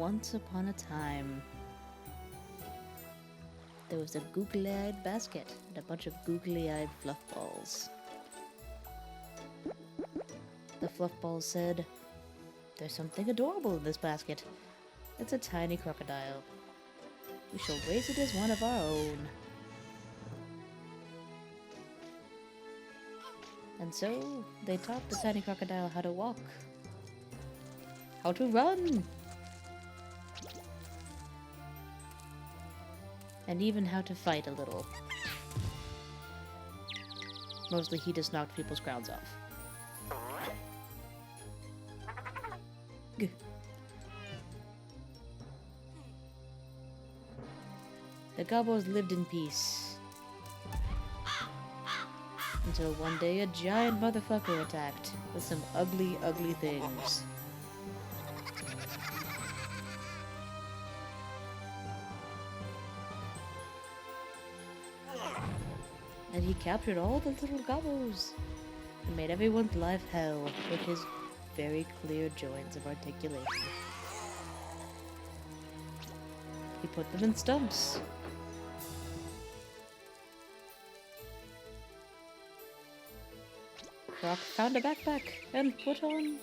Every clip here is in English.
Once upon a time, there was a googly-eyed basket and a bunch of googly-eyed fluff balls. The fluff balls said, "There's something adorable in this basket. It's a tiny crocodile. We shall raise it as one of our own." And so, they taught the tiny crocodile how to walk, how to run, and even how to fight a little. Mostly he just knocked people's crowns off. Gah. The Gobbos lived in peace. Until one day a giant motherfucker attacked with some ugly, ugly things. And he captured all the little Gobbos and made everyone's life hell with his very clear joints of articulation. He put them in stumps. Croc found a backpack and put on...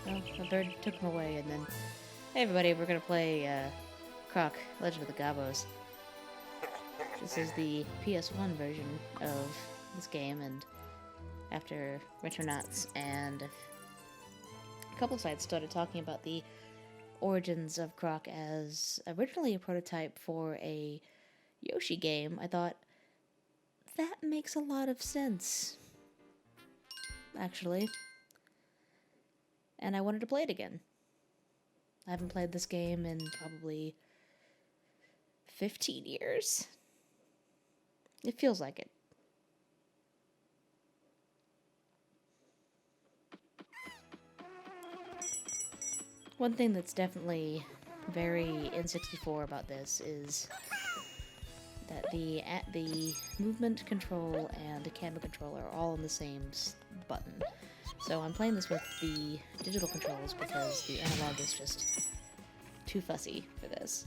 Oh, the bird took him away, and then... Hey everybody, we're gonna play, Croc, Legend of the Gobbos. This is the PS1 version of this game, and after Retronauts and a couple sites started talking about the origins of Croc as originally a prototype for a Yoshi game, I thought, that makes a lot of sense, actually. And I wanted to play it again. I haven't played this game in probably 15 years. It feels like it. One thing that's definitely very N64 about this is that the movement control and the camera control are all on the same button. So I'm playing this with the digital controls because the analog is just too fussy for this.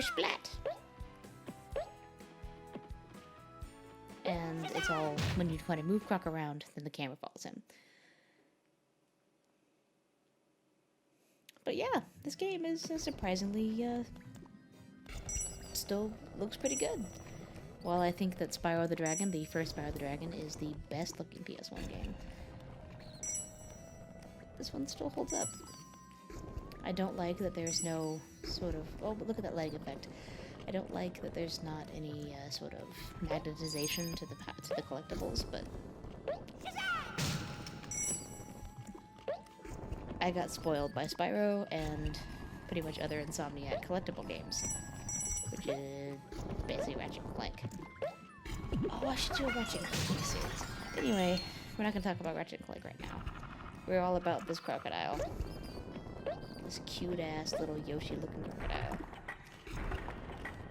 Splat! And it's all, when you kind of move Croc around, then the camera follows him. But yeah, this game is surprisingly, still looks pretty good. While I think that Spyro the Dragon, the first Spyro the Dragon, is the best looking PS1 game, this one still holds up. I don't like that there's no sort of... Oh, but look at that leg effect. I don't like that there's not any sort of magnetization to the collectibles, but... I got spoiled by Spyro and pretty much other Insomniac collectible games, which is basically Ratchet and Clank. Oh, I should do a Ratchet and Clank series. Anyway, we're not going to talk about Ratchet and Clank right now. We're all about this crocodile. This cute-ass little Yoshi-looking crocodile.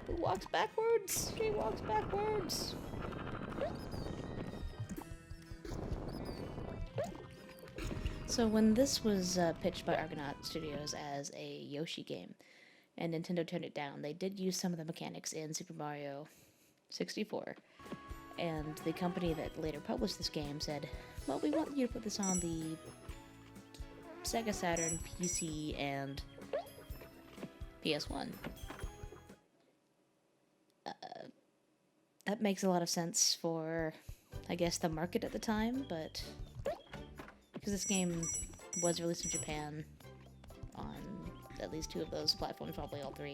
Who walks backwards? She walks backwards! So when this was pitched by Argonaut Studios as a Yoshi game, and Nintendo turned it down, they did use some of the mechanics in Super Mario 64. And the company that later published this game said, well, we want you to put this on the Sega Saturn, PC, and PS1. That makes a lot of sense for, I guess, the market at the time, but because this game was released in Japan on at least 2 of those platforms, probably all 3.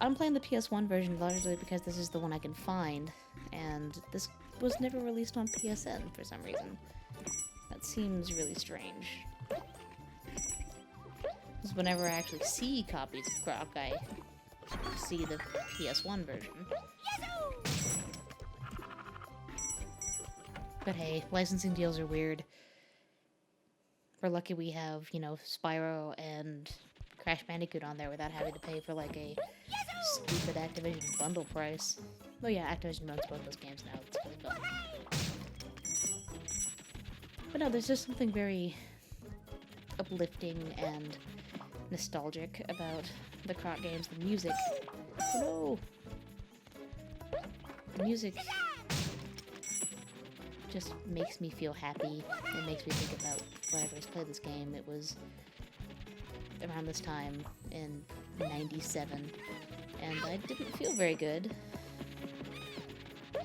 I'm playing the PS1 version largely because this is the one I can find, and this was never released on PSN for some reason. That seems really strange. Because whenever I actually see copies of Croc, I see the PS1 version. But hey, licensing deals are weird. We're lucky we have, you know, Spyro and Crash Bandicoot on there without having to pay for like a stupid Activision bundle price. Oh yeah, Activision owns both those games now. It's really fun. But no, there's just something very uplifting and nostalgic about the Croc games. The music. Oh no! The music just makes me feel happy. It makes me think about when I first played this game. It was around this time in '97, and I didn't feel very good.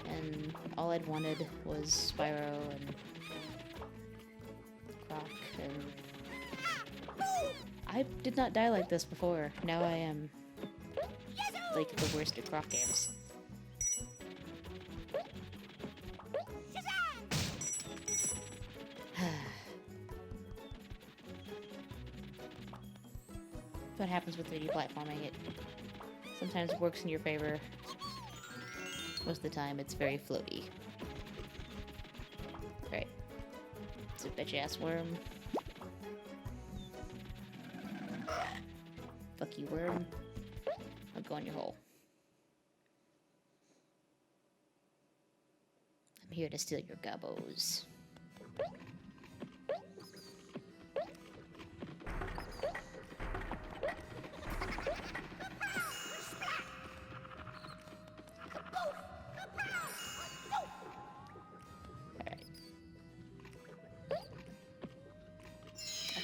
And all I'd wanted was Spyro and Croc, and I did not die like this before. Now I am like the worst at Croc games. What happens with 3D platforming. It sometimes works in your favor. Most of the time, it's very floaty. Right. It's a bitch-ass worm. Fuck you, worm. I'll go in your hole. I'm here to steal your Gobbos.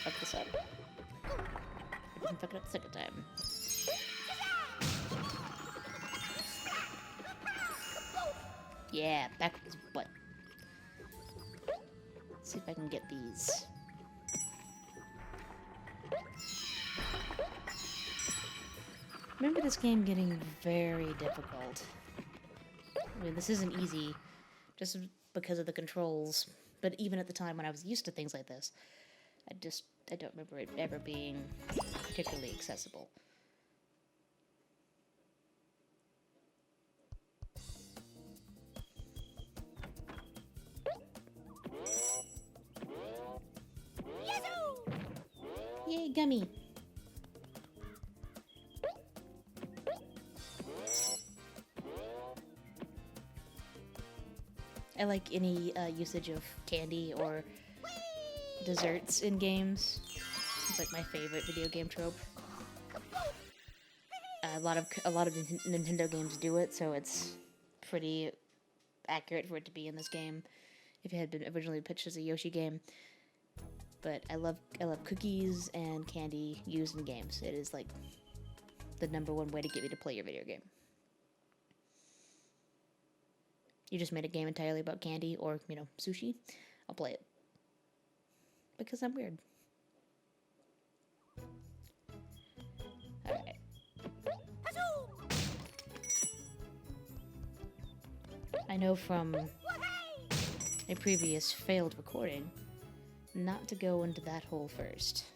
Fuck this up. I didn't fuck it up the second time. Yeah, back with his butt. Let's see if I can get these. Remember this game getting very difficult. I mean, this isn't easy just because of the controls, but even at the time when I was used to things like this, I don't remember it ever being particularly accessible. Yay, gummy! I like any usage of candy or desserts in games. It's like my favorite video game trope. A lot of Nintendo games do it, so it's pretty accurate for it to be in this game. If it had been originally pitched as a Yoshi game, but I love cookies and candy used in games. It is like the #1 way to get me to play your video game. You just made a game entirely about candy or, you know, sushi, I'll play it. Because I'm weird. Alright. I know from a previous failed recording not to go into that hole first.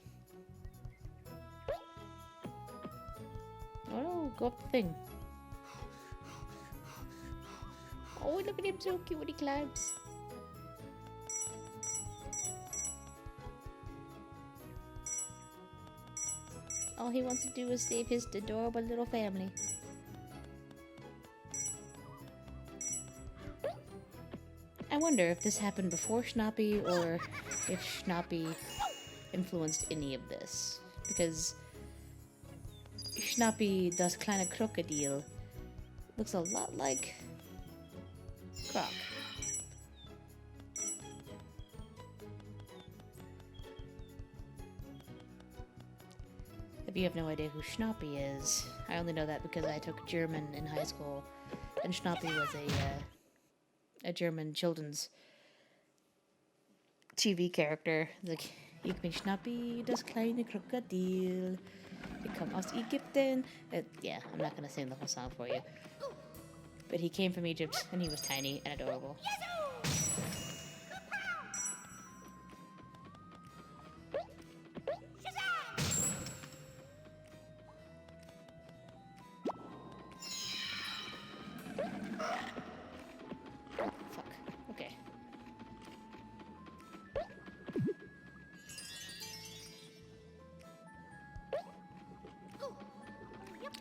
Oh no, go up the thing. Oh, look at him, so cute when he climbs. All he wants to do is save his adorable little family. I wonder if this happened before Schnappy or if Schnappy influenced any of this. Because Schnappy, das kleine Krokodil, looks a lot like Croc. If you have no idea who Schnappy is, I only know that because I took German in high school, and Schnappy was a German children's TV character. Like, ich bin Schnappy, das kleine Krokodil. Ich komme aus Ägypten. Yeah, I'm not gonna sing the whole song for you. But he came from Egypt, and he was tiny and adorable.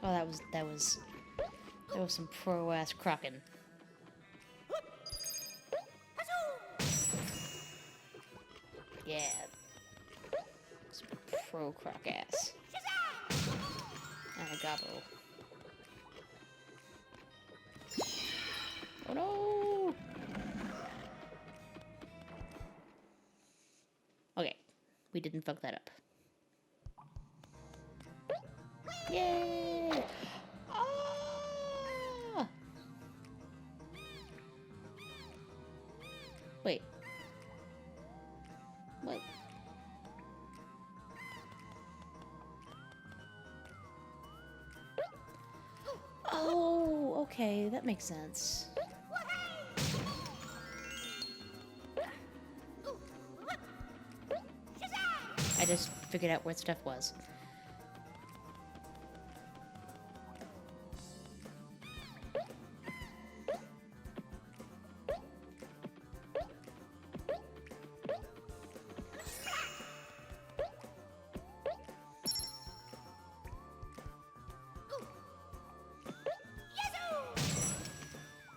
Oh, that was some pro-ass crocking. Yeah. Some pro-croc ass. And a gobbo. Oh no! Okay, we didn't fuck that up. Yay! Ah! Wait. What? Oh, okay, that makes sense. I just figured out where stuff was.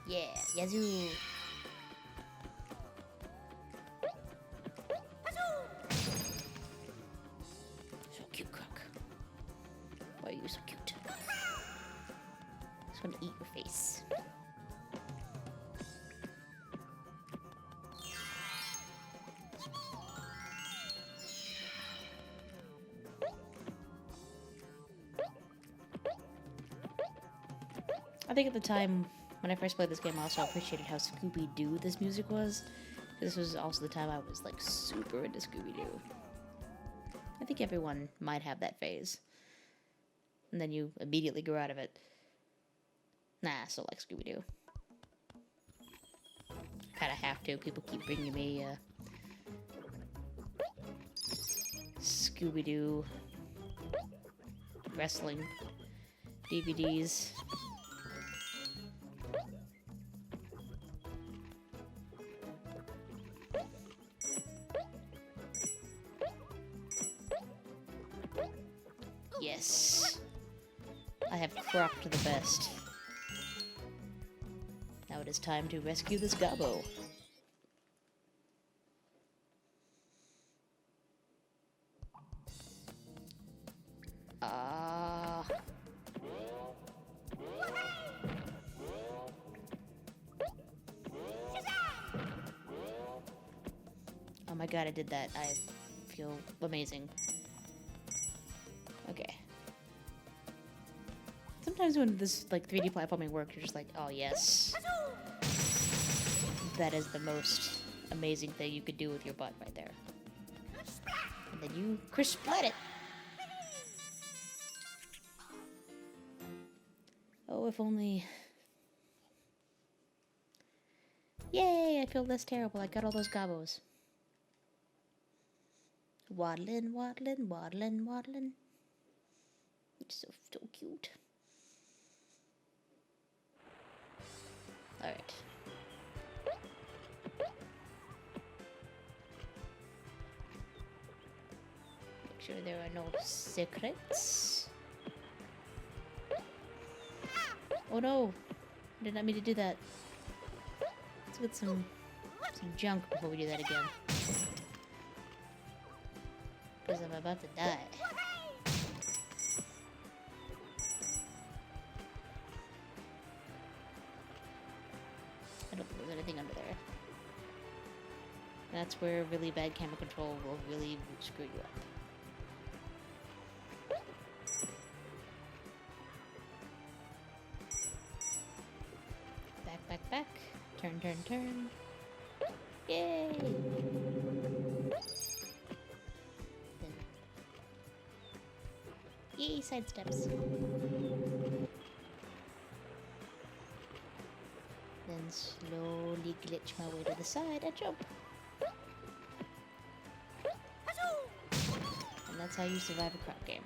Yeah, yazoo! So cute, Croc. Why are you so cute? Just want to eat your face. I think at the time when I first played this game, I also appreciated how Scooby-Doo this music was. This was also the time I was like super into Scooby-Doo. I think everyone might have that phase. And then you immediately grow out of it. Nah, I still like Scooby-Doo. Kinda have to. People keep bringing me Scooby-Doo wrestling DVDs. Yes. I have cropped the best. Now it is time to rescue this gobbo. Oh my god, I did that. I feel amazing. Okay. Sometimes when this like 3D platforming works, you're just like, oh yes. That is the most amazing thing you could do with your butt right there. And then you split it. Oh, if only. Yay, I feel less terrible. I got all those gobbos. Waddling, waddling, waddling, waddling. It's so cute. Alright. Make sure there are no secrets. Oh no! I did not mean to do that. Let's get some junk before we do that again. Because I'm about to die. I don't think there's anything under there. That's where really bad camera control will really screw you up. Back, back, back. Turn, turn, turn. Yay! Yay, side steps. Then slowly glitch my way to the side and jump. And that's how you survive a Croc game.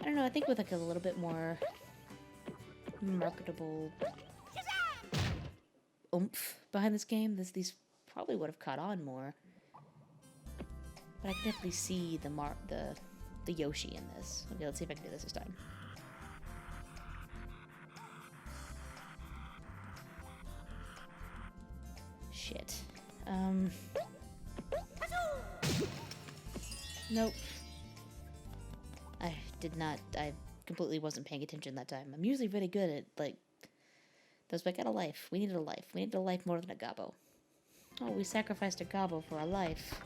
I don't know, I think with like a little bit more marketable oomph behind this game, these probably would have caught on more. But I can definitely see the Yoshi in this. Okay, let's see if I can do this time. Shit. Nope. I did not. I completely wasn't paying attention that time. I'm usually really good at, like, those, but I got a life. We needed a life. We needed a life more than a gobbo. Oh, we sacrificed a gobbo for a life.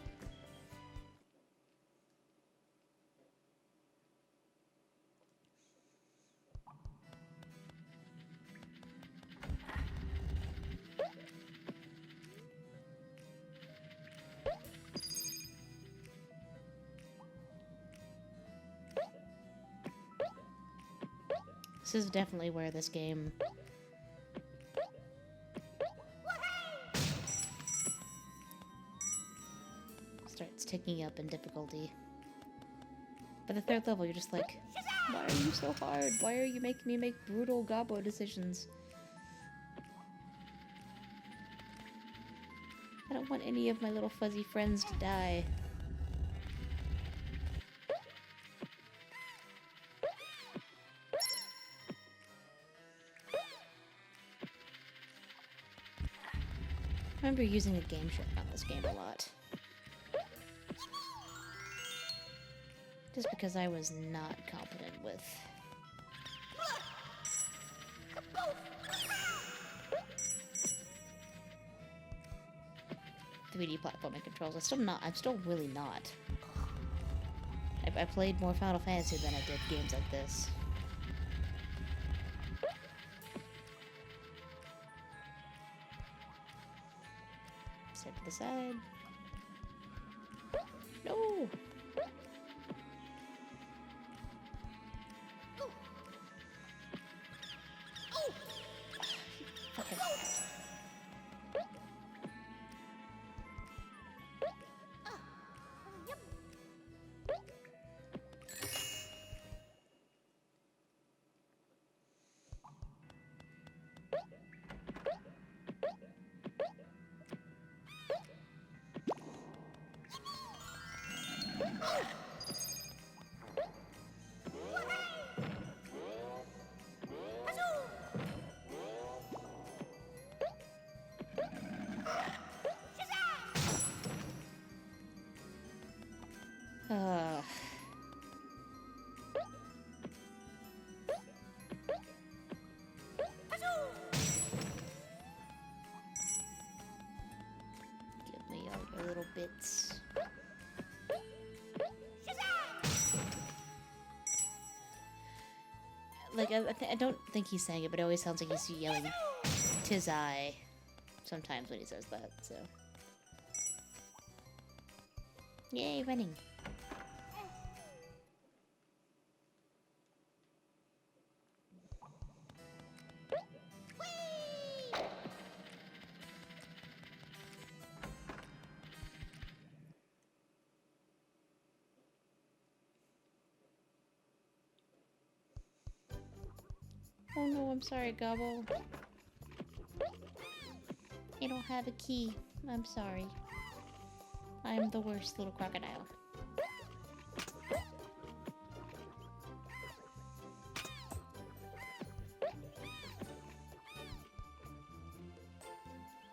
This is definitely where this game starts ticking up in difficulty. By the third level, you're just like, why are you so hard? Why are you making me make brutal gobbo decisions? I don't want any of my little fuzzy friends to die. I remember using a game shift on this game a lot. Just because I was not competent with 3D platforming controls. I'm still really not. I played more Final Fantasy than I did games like this. Step to the side. No! Fucking. Give me all your little bits. Like, I don't think he's saying it, but it always sounds like he's yelling, "'Tis I," sometimes when he says that, so. Yay, running. Oh no, I'm sorry, Gobbo. I don't have a key. I'm sorry. I'm the worst little crocodile.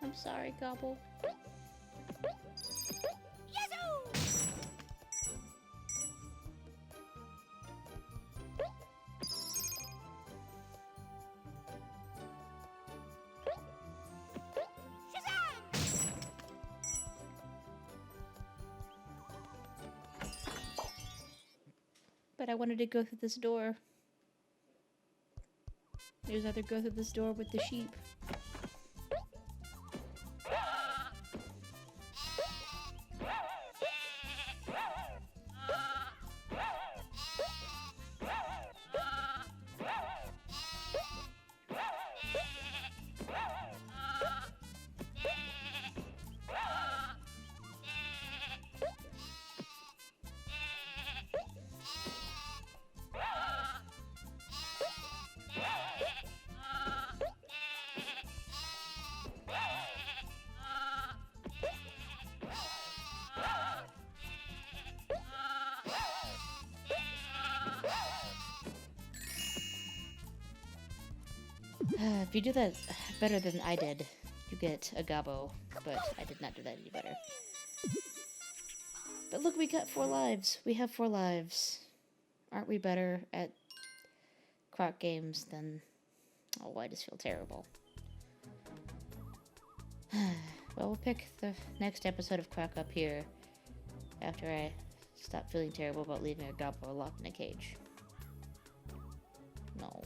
I'm sorry, Gobbo. But I wanted to go through this door. There's either go through this door with the sheep. If you do that better than I did, you get a Gobbo, but I did not do that any better. But look, we got 4 lives. We have 4 lives. Aren't we better at Croc games than... Oh, I just feel terrible. Well, we'll pick the next episode of Croc up here after I stop feeling terrible about leaving a Gobbo locked in a cage. No.